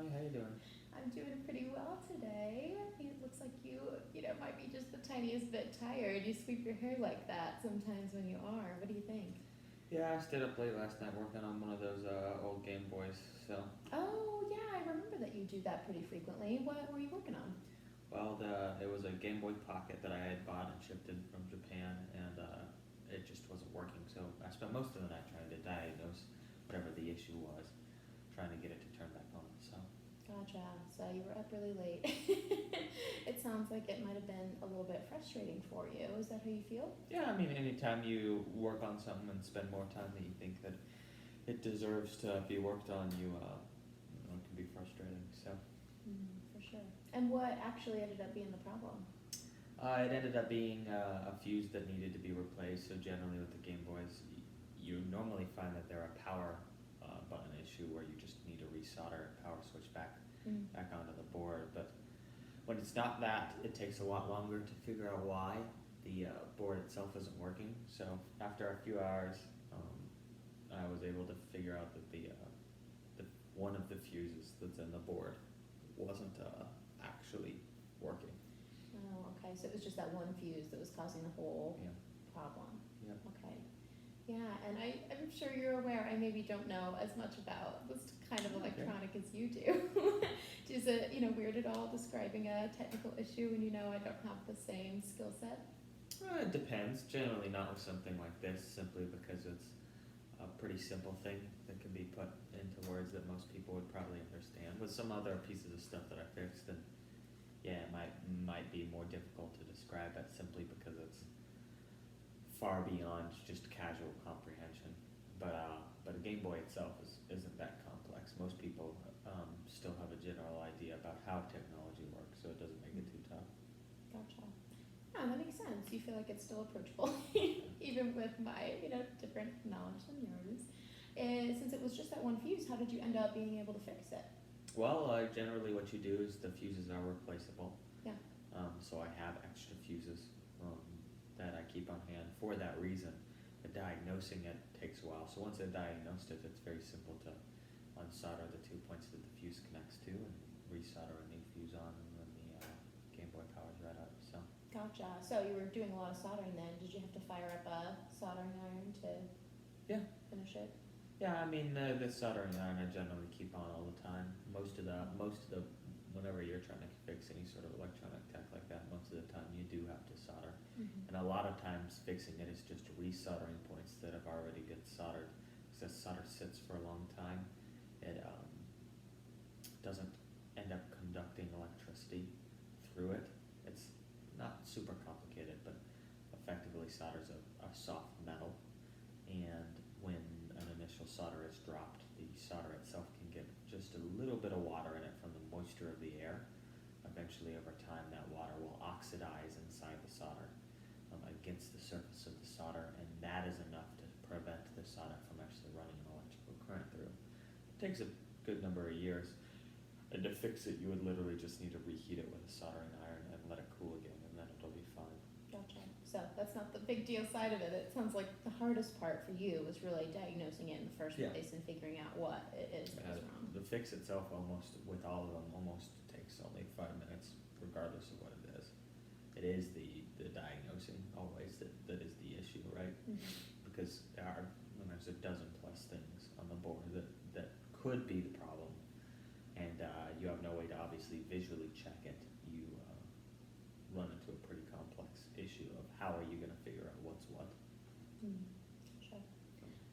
Hi, how you doing? I'm doing pretty well today. It looks like you might be just the tiniest bit tired. You sweep your hair like that sometimes when you are. What do you think? Yeah, I stayed up late last night working on one of those old Game Boys. So, Oh, yeah, I remember that you do that pretty frequently. What were you working on? well, it was a Game Boy Pocket that I had bought and shipped in from Japan, and it just wasn't working. So I spent most of the night trying to diagnose whatever the issue was, trying to get it to turn back on. So, Gotcha. So you were up really late. It sounds like it might have been a little bit frustrating for you. Is that how you feel? yeah, I mean, anytime you work on something and spend more time than you think that it deserves to be worked on, it can be frustrating. So. For sure. And what actually ended up being the problem? It ended up being a fuse that needed to be replaced. So generally, with the Game Boys, you normally find that they're a power button issue where you just need to resolder and power switch Mm. back onto the board. But when it's not that, it takes a lot longer to figure out why the board itself isn't working. So after a few hours, I was able to figure out that the one of the fuses that's in the board wasn't actually working. Oh, okay. So it was just that one fuse that was causing the whole Yeah. problem. Yep. Okay. Yeah, and I'm sure you're aware, I maybe don't know as much about this kind of Okay. electronic as you do. Is it, weird at all describing a technical issue when I don't have the same skill set? It depends. Generally, not with something like this, simply because it's a pretty simple thing that can be put into words that most people would probably understand. With some other pieces of stuff that I fixed, and yeah, it might be more difficult to describe it simply because it's far beyond just casual comprehension. But a Game Boy itself isn't that complex. Most people still have a general idea about how technology works, so it doesn't make it too tough. Gotcha. Yeah, that makes sense. You feel like it's still approachable, even with my, different knowledge than yours. And since it was just that one fuse, how did you end up being able to fix it? Well, generally what you do is the fuses are replaceable. Yeah. So I have extra fuses that I keep on hand for that reason. But diagnosing it takes a while. So once I've diagnosed it, it's very simple to unsolder the 2 points that the fuse connects to and resolder a new fuse on, and then the Game Boy powers right up. So Gotcha. So you were doing a lot of soldering then. Did you have to fire up a soldering iron to yeah, finish it? yeah. I mean, the soldering iron I generally keep on all the time. Most of the whenever you're trying to fix any sort of electronic tech like that, most of the time you do have to solder. Mm-hmm. And a lot of times fixing it is just resoldering points that have already been soldered. Because that solder sits for a long time, it doesn't end up conducting electricity through it. It's not super complicated, but effectively solders a soft metal. And when an initial solder is dropped, the solder itself can get just a little bit of water in it from the moisture of the air. Eventually, over time, that water will oxidize inside the solder against the surface of the solder, and that is enough to prevent the solder from actually running an electrical current through. It takes a good number of years, and to fix it, you would literally just need to reheat it with a soldering iron and let it cool again, and then it'll be fine. Gotcha. So that's not the big deal side of it. It sounds like the hardest part for you was really diagnosing it in the first Yeah. place and figuring out what it is that was wrong. The fix itself, almost with all of them, almost takes only 5 minutes, regardless of what it is. It is the diagnosing always that is the issue, right? Mm-hmm. Because when there's a dozen plus things on the board that could be the problem, and you have no way to obviously visually check it, you run into a pretty complex issue of how are you going to figure out what's what. Mm. Sure.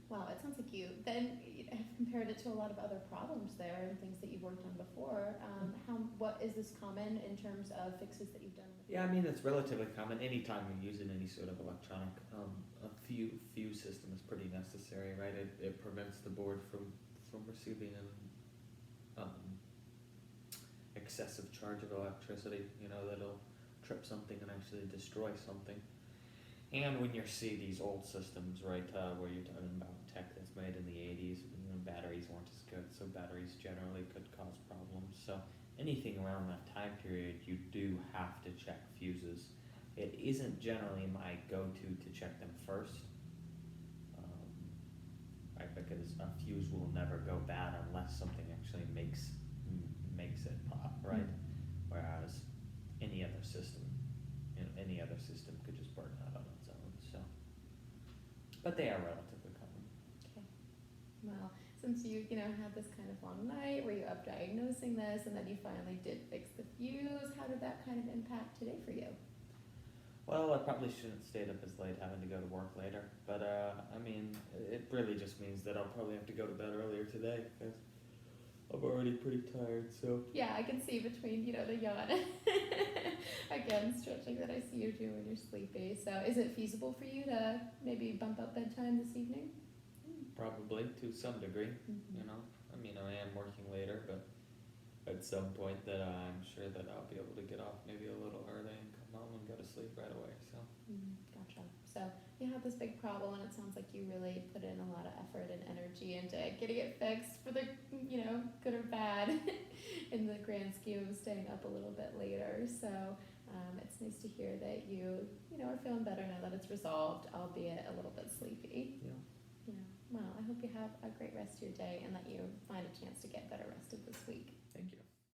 Wow, it sounds like you then have compared it to a lot of other problems there and things that you've worked on before. What is this common in terms of fixes that you've done? Yeah, I mean, it's relatively common. Anytime you're using any sort of electronic, a fuse system is pretty necessary, right? It prevents the board from receiving an excessive charge of electricity, that'll trip something and actually destroy something. And when you see these old systems, right, where you're talking about tech that's made in the 80s, batteries weren't as good, so batteries generally could cause problems. So anything around that time period, you do have to check fuses. It isn't generally my go-to to check them first, right, because a fuse will never go bad unless something actually but they are relatively common. Okay. Well, since you had this kind of long night, were you up diagnosing this, and then you finally did fix the fuse? How did that kind of impact today for you? Well, I probably shouldn't stayed up as late having to go to work later, but I mean, it really just means that I'll probably have to go to bed earlier today because I'm already pretty tired, so. Yeah, I can see between, the yawn again, stretching that I see you do when you're sleepy. So is it feasible for you to maybe bump up bedtime this evening? Probably to some degree, Mhm. you know. I mean, I am working later, but at some point that I'm sure that I'll be able to get off maybe a little early and come home and go to sleep right away, so. Gotcha. So you have this big problem, and it sounds like you really put in a lot of effort and energy into getting it fixed for the, good or bad in the grand scheme of staying up a little bit later. So it's nice to hear that you are feeling better now that it's resolved, albeit a little bit sleepy. Yeah. Yeah. Well, I hope you have a great rest of your day and that you find a chance to get better rested this week. Thank you.